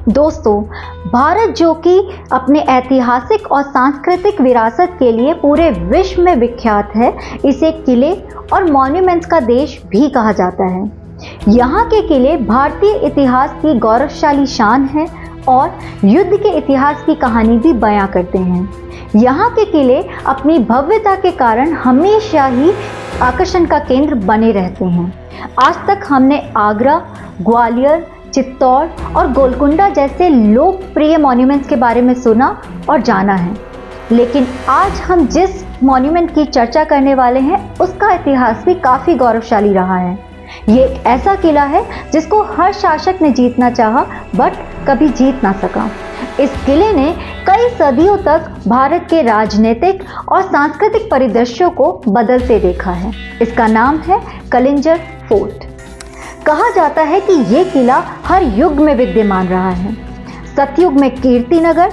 दोस्तों, भारत जो कि अपने ऐतिहासिक और सांस्कृतिक विरासत के लिए पूरे विश्व में विख्यात है, इसे किले और मॉन्यूमेंट्स का देश भी कहा जाता है। यहाँ के किले भारतीय इतिहास की गौरवशाली शान है और युद्ध के इतिहास की कहानी भी बयां करते हैं। यहाँ के किले अपनी भव्यता के कारण हमेशा ही आकर्षण का केंद्र बने रहते हैं। आज तक हमने आगरा, ग्वालियर, चित्तौड़ और गोलकुंडा जैसे लोकप्रिय मॉन्यूमेंट्स के बारे में सुना और जाना है, लेकिन आज हम जिस मॉन्यूमेंट की चर्चा करने वाले हैं उसका इतिहास भी काफ़ी गौरवशाली रहा है। ये एक ऐसा किला है जिसको हर शासक ने जीतना चाहा बट कभी जीत ना सका। इस किले ने कई सदियों तक भारत के राजनीतिक और सांस्कृतिक परिदृश्यों को बदलते देखा है। इसका नाम है कलिंजर फोर्ट। कहा जाता है कि ये किला हर युग में विद्यमान रहा है। सतयुग में कीर्तिनगर,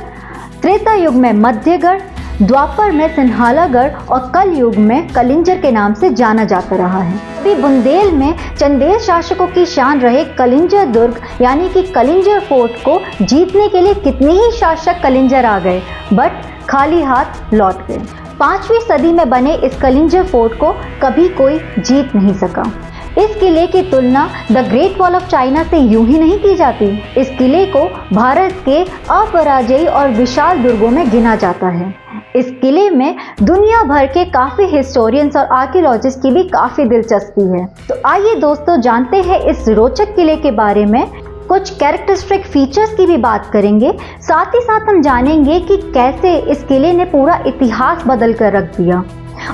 त्रेता युग में मध्यगढ़, द्वापर में सिंहालागढ़ और कल युग में कलिंजर के नाम से जाना जाता रहा है। अभी बुंदेल में चंदेल शासकों की शान रहे कलिंजर दुर्ग यानी कि कलिंजर फोर्ट को जीतने के लिए कितने ही शासक कलिंजर आ गए बट खाली हाथ लौट गए। 5वीं सदी में बने इस कलिंजर फोर्ट को कभी कोई जीत नहीं सका। इस किले की तुलना the great wall of China से यूं ही नहीं की जाती। इस किले को भारत के अपराजयी और विशाल दुर्गों में गिना जाता है। इस किले में दुनिया भर के काफ़ी हिस्टोरियंस और आर्कियोलॉजिस्ट की भी काफ़ी दिलचस्पी है। तो आइए दोस्तों, जानते हैं इस रोचक किले के बारे में। कुछ कैरेक्टरिस्टिक फीचर्स की भी बात करेंगे, साथ ही साथ हम जानेंगे कि कैसे इस किले ने पूरा इतिहास बदल कर रख दिया,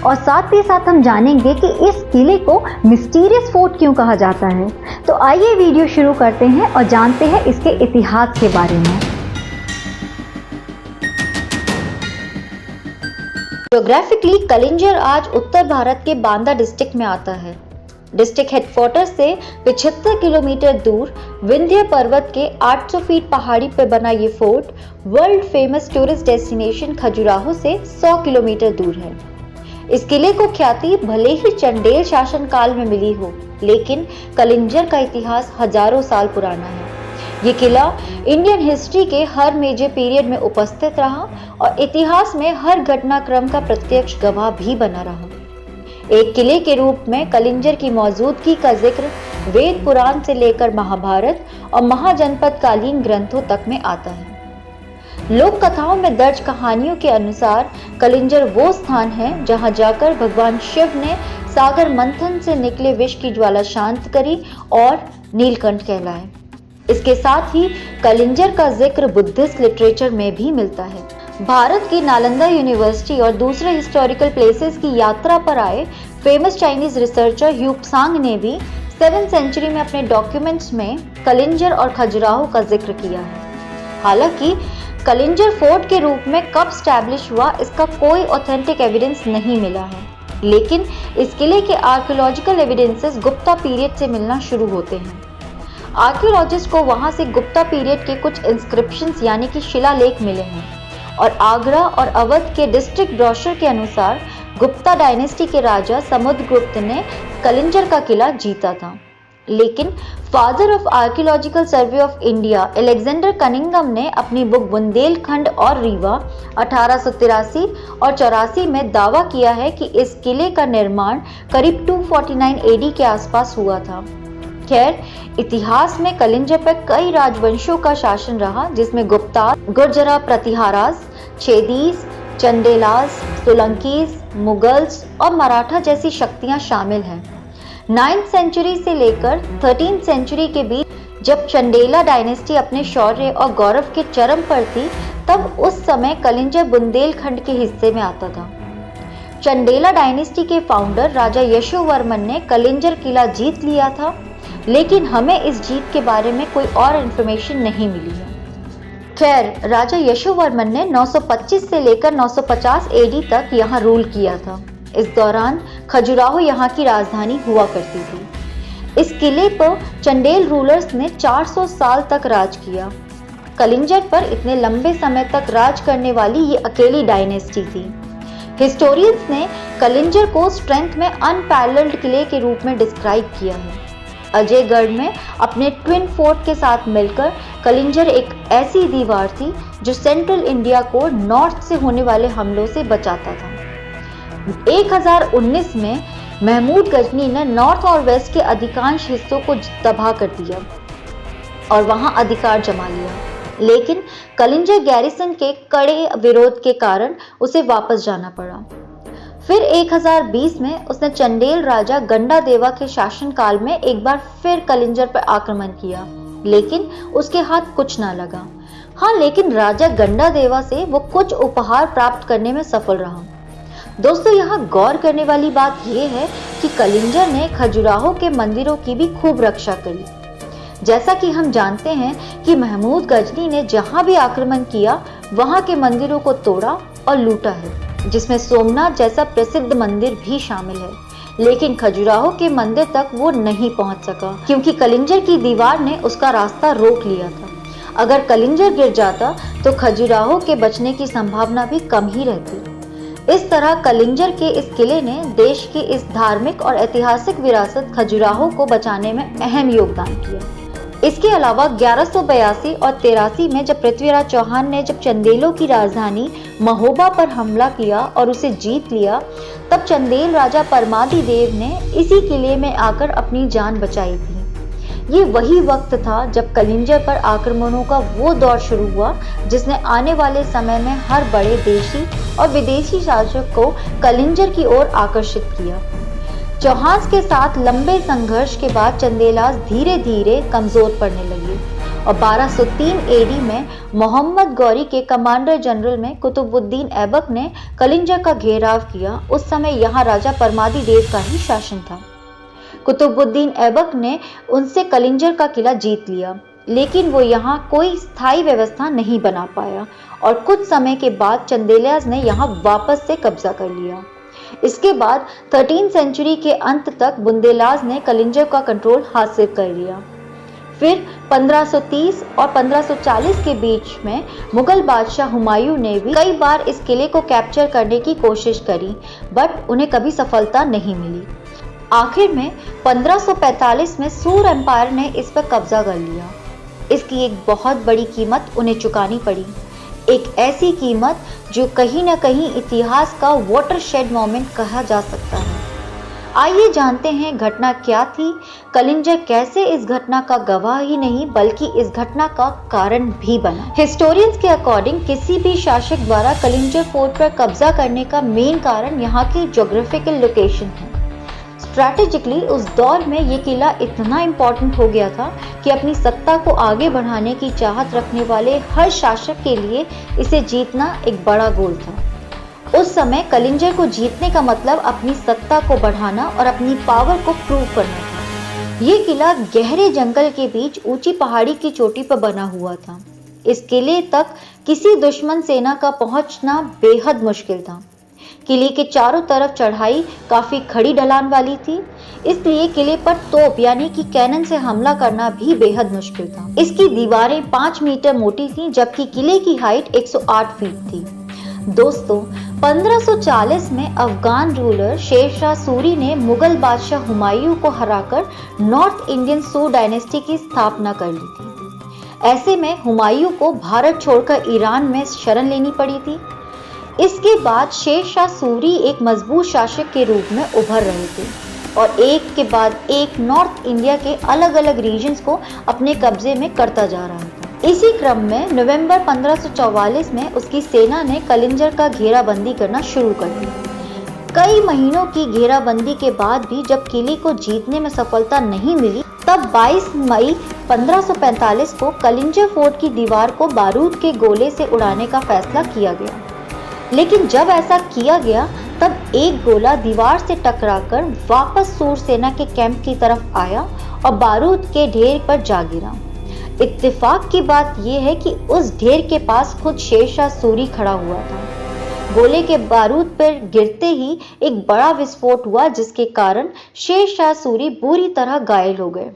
और साथ ही साथ हम जानेंगे कि इस किले को मिस्टीरियस फोर्ट क्यों कहा जाता है। तो आइए वीडियो शुरू करते हैं और जानते हैं इसके इतिहास के बारे में। ज्योग्राफिकली कलिंजर आज उत्तर भारत के बांदा डिस्ट्रिक्ट में आता है। डिस्ट्रिक्ट हेडक्वार्टर से 75 किलोमीटर दूर विंध्य पर्वत के 800 फीट पहाड़ी पर बना ये fort world famous tourist destination Khajuraho से 100 किलोमीटर दूर है। इस किले को ख्याति भले ही चंदेल शासन काल में मिली हो, लेकिन कलिंजर का इतिहास हजारों साल पुराना है। ये किला इंडियन हिस्ट्री के हर मेजर पीरियड में उपस्थित रहा और इतिहास में हर घटनाक्रम का प्रत्यक्ष गवाह भी बना रहा। एक किले के रूप में कलिंजर की मौजूदगी का जिक्र वेद पुराण से लेकर महाभारत और महाजनपद कालीन ग्रंथों तक में आता है। लोक कथाओं में दर्ज कहानियों के अनुसार कलिंजर वो स्थान है जहां जाकर भगवान शिव ने सागर मंथन से निकले विष की ज्वाला शांत करी और नीलकंठ कहलाए। इसके साथ ही कलिंजर का जिक्र बुद्धिस्ट लिटरेचर में भी मिलता है। भारत की नालंदा यूनिवर्सिटी और दूसरे हिस्टोरिकल प्लेसेस की यात्रा पर आए फेमस चाइनीज रिसर्चर ह्यूक्सांग ने भी 7th सेंचुरी में अपने डॉक्यूमेंट्स में कलिंजर और खजुराहो का जिक्र किया है। हालांकि कलिंजर फोर्ट के रूप में कब स्टैब्लिश हुआ इसका कोई ऑथेंटिक एविडेंस नहीं मिला है, लेकिन इस किले के आर्कियोलॉजिकल एविडेंसेस गुप्ता पीरियड से मिलना शुरू होते हैं। आर्कियोलॉजिस्ट को वहां से गुप्ता पीरियड के कुछ इंस्क्रिप्शंस यानी कि शिलालेख मिले हैं और आगरा और अवध के डिस्ट्रिक्ट ब्रोशर के अनुसार गुप्ता डायनेस्टी के राजा समुद्रगुप्त ने कलिंजर का किला जीता था। लेकिन father of archaeological survey of India Alexander Cunningham ने अपनी बुक बुंदेलखंड और रीवा 1883 और 84 में दावा किया है कि इस किले का निर्माण करीब 249 AD के आसपास हुआ था। खैर, इतिहास में कलिंजर पर कई राजवंशों का शासन रहा, जिसमें गुप्ता, गुर्जरा प्रतिहारास, छेदीस, चंदेलास, सोलंकीस, मुगल्स और मराठा जैसी शक्तियां शामिल हैं। 9th सेंचुरी से लेकर 13th सेंचुरी के बीच जब चंदेला डायनेस्टी अपने शौर्य और गौरव के चरम पर थी, तब उस समय कलिंजर बुंदेलखंड के हिस्से में आता था। चंदेला डायनेस्टी के फाउंडर राजा यशोवर्मन ने कलिंजर किला जीत लिया था, लेकिन हमें इस जीत के बारे में कोई और इन्फॉर्मेशन नहीं मिली है। खैर, राजा यशोवर्मन ने 925 से लेकर 950 AD तक यहाँ रूल किया था। इस दौरान खजुराहो यहाँ की राजधानी हुआ करती थी। इस किले पर चंदेल रूलर्स ने 400 साल तक राज किया। कलिंजर पर इतने लंबे समय तक राज करने वाली ये अकेली डायनेस्टी थी। हिस्टोरियंस ने कलिंजर को स्ट्रेंथ में अनपैरेलल्ड किले के रूप में डिस्क्राइब किया है। अजयगढ़ में अपने ट्विन फोर्ट के साथ मिलकर कलिंजर एक ऐसी दीवार थी जो सेंट्रल इंडिया को नॉर्थ से होने वाले हमलों से बचाता था। 1019 में महमूद गजनी ने नॉर्थ और वेस्ट के अधिकांश हिस्सों को तबाह कर दिया और वहां अधिकार जमा लिया, लेकिन कलिंजर गैरिसन के कड़े विरोध के कारण उसे वापस जाना पड़ा। फिर 1020 में उसने चंदेल राजा गंडादेवा के शासनकाल में एक बार फिर कलिंजर पर आक्रमण किया, लेकिन उसके हाथ कुछ ना लगा। हाँ, लेकिन राजा गंडादेवा से वो कुछ उपहार प्राप्त करने में सफल रहा। दोस्तों, यहाँ गौर करने वाली बात यह है कि कलिंजर ने खजुराहो के मंदिरों की भी खूब रक्षा करी। जैसा कि हम जानते हैं कि महमूद गजनी ने जहां भी आक्रमण किया वहां के मंदिरों को तोड़ा और लूटा है, जिसमें सोमनाथ जैसा प्रसिद्ध मंदिर भी शामिल है। लेकिन खजुराहो के मंदिर तक वो नहीं पहुंच सका क्योंकि कलिंजर की दीवार ने उसका रास्ता रोक लिया था। अगर कलिंजर गिर जाता तो खजुराहो के बचने की संभावना भी कम ही रहती। इस तरह कलिंजर के इस किले ने देश की इस धार्मिक और ऐतिहासिक विरासत खजुराहो को बचाने में अहम योगदान किया। इसके अलावा 1182 और 83 में जब पृथ्वीराज चौहान ने जब चंदेलों की राजधानी महोबा पर हमला किया और उसे जीत लिया, तब चंदेल राजा परमादी देव ने इसी किले में आकर अपनी जान बचाई थी। ये वही वक्त था जब कलिंजर पर आक्रमणों का वो दौर शुरू हुआ जिसने आने वाले समय में हर बड़े देशी और विदेशी शासक को कलिंजर की ओर आकर्षित किया। चौहान के साथ लंबे संघर्ष के बाद चंदेलास धीरे धीरे कमजोर पड़ने लगे और 1203 एडी में मोहम्मद गौरी के कमांडर जनरल में कुतुबुद्दीन ऐबक ने कलिंजर का घेराव किया। उस समय यहाँ राजा परमादी देव का ही शासन था। कुतुबुद्दीन ऐबक ने उनसे कलिंजर का किला जीत लिया, लेकिन वो यहाँ कोई स्थायी व्यवस्था नहीं बना पाया और कुछ समय के बाद चंदेलास ने यहाँ वापस से कब्जा कर लिया। इसके बाद 13वीं सेंचुरी के अंत तक बुंदेलास ने कलिंजर का कंट्रोल हासिल कर लिया। फिर 1530 और 1540 के बीच में मुगल बादशाह हुमायूं ने भी कई बार इस किले को कैप्चर करने की कोशिश करी, बट उन्हें कभी सफलता नहीं मिली। आखिर में 1545 में सूर एम्पायर ने इस पर कब्जा कर लिया। इसकी एक बहुत बड़ी कीमत उन्हें चुकानी पड़ी, एक ऐसी कीमत जो कहीं न कहीं इतिहास का वाटरशेड मोमेंट कहा जा सकता है। आइए जानते हैं घटना क्या थी, कलिंजर कैसे इस घटना का गवाह ही नहीं बल्कि इस घटना का कारण भी बना। हिस्टोरियंस के अकॉर्डिंग किसी भी शासक द्वारा कलिंजर फोर्ट पर कब्जा करने का मेन कारण यहाँ की ज्योग्राफिकल लोकेशन है। स्ट्रैटेजिकली उस दौर में ये किला इतना इम्पोर्टेंट हो गया था कि अपनी सत्ता को आगे बढ़ाने की चाहत रखने वाले हर शासक के लिए इसे जीतना एक बड़ा गोल था। उस समय कलिंजर को जीतने का मतलब अपनी सत्ता को बढ़ाना और अपनी पावर को प्रूव करना था। ये किला गहरे जंगल के बीच ऊंची पहाड़ी की चोटी पर बना हुआ था। इस किले तक किसी दुश्मन सेना का पहुंचना बेहद मुश्किल था। किले के चारों तरफ चढ़ाई काफी खड़ी ढलान वाली थी, इसलिए किले पर तोप यानी कि कैनन से हमला करना भी बेहद मुश्किल था। इसकी दीवारें 5 मीटर मोटी थीं, जबकि किले की हाइट 108 फीट थी। दोस्तों, 1540 में अफगान रूलर शेरशाह सूरी ने मुगल बादशाह हुमायूं को हराकर नॉर्थ इंडियन सू डायनेस्टी की स्थापना कर ली थी। ऐसे में हुमायूं को भारत छोड़कर ईरान में शरण लेनी पड़ी थी। इसके बाद शेरशाह सूरी एक मजबूत शासक के रूप में उभर रहे थे और एक के बाद एक नॉर्थ इंडिया के अलग अलग रीजन्स को अपने कब्जे में करता जा रहा था। इसी क्रम में नवंबर 1544 में उसकी सेना ने कलिंजर का घेराबंदी करना शुरू कर दी। कई महीनों की घेराबंदी के बाद भी जब किले को जीतने में सफलता नहीं मिली, तब 22 मई 1545 को कलिंजर फोर्ट की दीवार को बारूद के गोले से उड़ाने का फैसला किया गया। लेकिन जब ऐसा किया गया तब एक गोला दीवार से टकराकर वापस सूर सेना के कैंप की तरफ आया और बारूद के ढेर पर जा गिरा। इत्तेफाक की बात यह है कि उस ढेर के पास खुद शेरशाह सूरी खड़ा हुआ था। गोले के बारूद पर गिरते ही एक बड़ा विस्फोट हुआ, जिसके कारण शेरशाह सूरी बुरी तरह घायल हो गए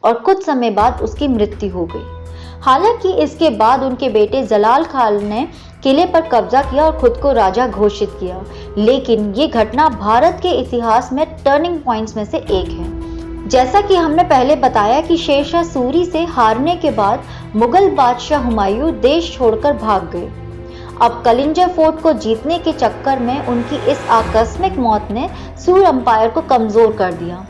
और कुछ समय बाद उसकी मृत्यु हो गई। हालांकि इसके बाद उनके बेटे जलाल खान ने किले पर कब्जा किया और खुद को राजा घोषित किया, लेकिन ये घटना भारत के इतिहास में टर्निंग पॉइंट्स में से एक है। जैसा कि हमने पहले बताया कि शेरशाह सूरी से हारने के बाद मुगल बादशाह हुमायूं देश छोड़कर भाग गए। अब कलिंजर फोर्ट को जीतने के चक्कर में उनकी इस आकस्मिक मौत ने सूर एम्पायर को कमजोर कर दिया।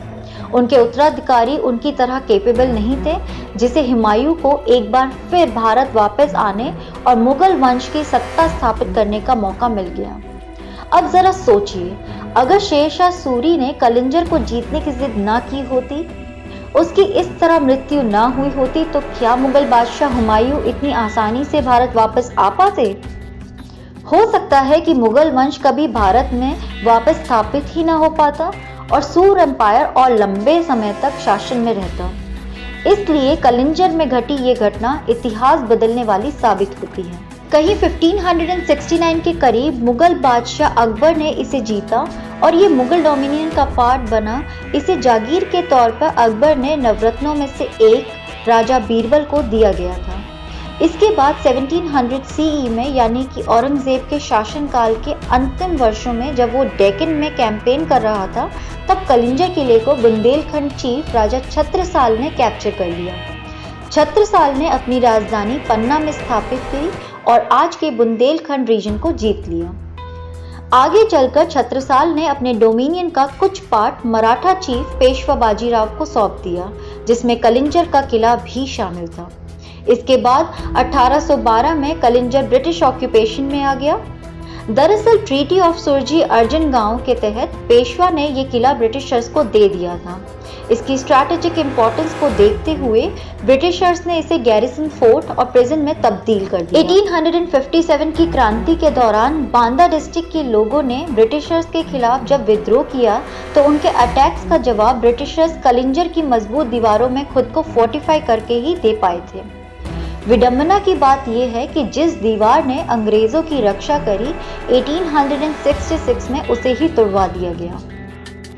उनके उत्तराधिकारी उनकी तरह कैपेबल नहीं थे, जिसे हुमायूं को एक बार फिर भारत वापस आने और मुगल वंश की सत्ता स्थापित करने का मौका मिल गया। अब जरा सोचिए, अगर शेरशाह सूरी ने कलिंजर को जीतने की जिद ना की होती, उसकी इस तरह मृत्यु ना हुई होती, तो क्या मुगल बादशाह हुमायूं इतनी आसानी से भारत वापस आ पाते? हो सकता है कि मुगल वंश कभी भारत में वापस स्थापित ही ना हो पाता और सूर एम्पायर और लंबे समय तक शासन में रहता। इसलिए कलिंजर में घटी ये घटना इतिहास बदलने वाली साबित होती है। कहीं 1569 के करीब मुगल बादशाह अकबर ने इसे जीता और ये मुगल डोमिनियन का पार्ट बना। इसे जागीर के तौर पर अकबर ने नवरत्नों में से एक राजा बीरबल को दिया गया था। इसके बाद 1700 CE में, यानी कि औरंगजेब के शासनकाल के अंतिम वर्षों में, जब वो डेक्कन में कैंपेन कर रहा था, तब कलिंजर किले को बुंदेलखंड चीफ राजा छत्रसाल ने कैप्चर कर लिया। छत्रसाल ने अपनी राजधानी पन्ना में स्थापित की और आज के बुंदेलखंड रीजन को जीत लिया। आगे चलकर छत्रसाल ने अपने डोमिनियन का कुछ पार्ट मराठा चीफ पेशवा बाजीराव को सौंप दिया, जिसमें कलिंजर का किला भी शामिल था। इसके बाद 1812 में कलिंजर ब्रिटिश ऑक्यूपेशन में आ गया। दरअसल ट्रीटी ऑफ सुरजी अर्जन गांव के तहत पेशवा ने यह किला ब्रिटिशर्स को दे दिया था। इसकी स्ट्रैटेजिक इंपॉर्टेंस को देखते हुए ब्रिटिशर्स ने इसे गैरिसन फोर्ट और प्रिजन में तब्दील कर दिया। 1857 की क्रांति के दौरान बांदा डिस्ट्रिक्ट के लोगों ने ब्रिटिशर्स के खिलाफ जब विद्रोह किया, तो उनके अटैक्स का जवाब ब्रिटिशर्स कलिंजर की मजबूत दीवारों में खुद को फोर्टिफाई करके ही दे पाए थे। विडंबना की बात यह है कि जिस दीवार ने अंग्रेजों की रक्षा करी, 1866 में उसे ही तोड़वा दिया गया।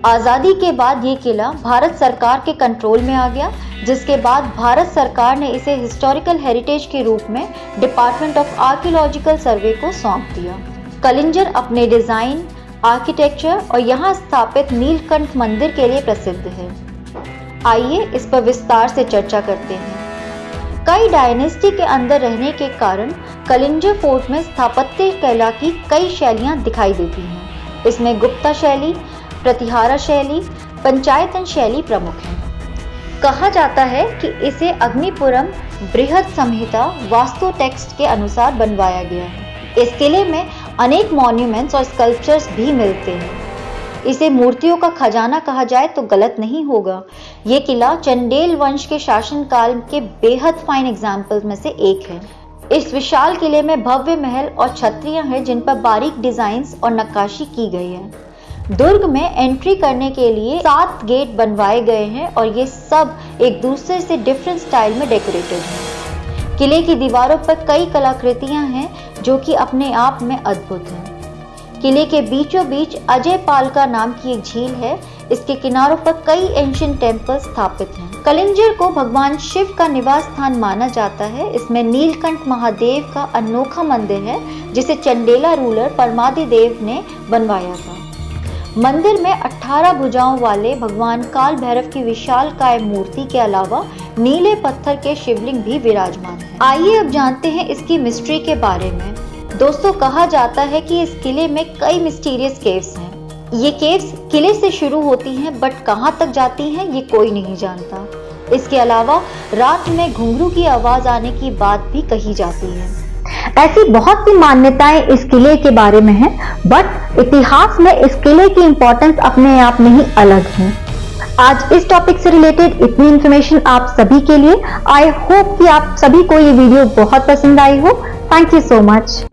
आज़ादी के बाद ये किला भारत सरकार के कंट्रोल में आ गया, जिसके बाद भारत सरकार ने इसे हिस्टोरिकल हेरिटेज के रूप में डिपार्टमेंट ऑफ आर्कियोलॉजिकल सर्वे को सौंप दिया। कलिंजर अपने डिजाइन, आर्किटेक्चर और यहाँ स्थापित नीलकंठ मंदिर के लिए प्रसिद्ध है। आइए इस पर विस्तार से चर्चा करते हैं। कई डायनेस्टी के अंदर रहने के कारण कलिंजर फोर्ट में स्थापत्य कला की कई शैलियां दिखाई देती हैं। इसमें गुप्ता शैली, प्रतिहारा शैली, पंचायतन शैली प्रमुख है। कहा जाता है कि इसे अग्निपुरम बृहद संहिता वास्तु टेक्स्ट के अनुसार बनवाया गया है। इस किले में अनेक मॉन्यूमेंट्स और स्कल्पचर्स भी मिलते हैं। इसे मूर्तियों का खजाना कहा जाए तो गलत नहीं होगा। ये किला चंडेल वंश के शासनकाल के बेहद फाइन एग्जाम्पल्स में से एक है। इस विशाल किले में भव्य महल और छतरियां हैं, जिन पर बारीक डिजाइन्स और नक्काशी की गई है। दुर्ग में एंट्री करने के लिए 7 गेट बनवाए गए हैं और ये सब एक दूसरे से डिफरेंट स्टाइल में डेकोरेटेड हैं। किले की दीवारों पर कई कलाकृतियां हैं जो कि अपने आप में अद्भुत हैं। किले के बीचों बीच अजय पालका नाम की एक झील है। इसके किनारों पर कई एंशिएंट टेम्पल स्थापित हैं। कलिंजर को भगवान शिव का निवास स्थान माना जाता है। इसमें नीलकंठ महादेव का अनोखा मंदिर है, जिसे चंडेला रूलर परमादिदेव ने बनवाया था। मंदिर में 18 भुजाओं वाले भगवान काल भैरव की विशालकाय मूर्ति के अलावा नीले पत्थर के शिवलिंग भी विराजमान है। आइए अब जानते हैं इसकी मिस्ट्री के बारे में। दोस्तों, कहा जाता है कि इस किले में कई मिस्टीरियस केव्स हैं। ये केव्स किले से शुरू होती हैं, बट कहाँ तक जाती हैं ये कोई नहीं जानता। इसके अलावा रात में घुंघरू की आवाज आने की बात भी कही जाती है। ऐसी बहुत सी मान्यताएं इस किले के बारे में हैं, बट इतिहास में इस किले की इंपॉर्टेंस अपने आप में ही अलग है। आज इस टॉपिक से रिलेटेड इतनी इन्फॉर्मेशन आप सभी के लिए। आई होप कि आप सभी को ये वीडियो बहुत पसंद आई हो। Thank you so much.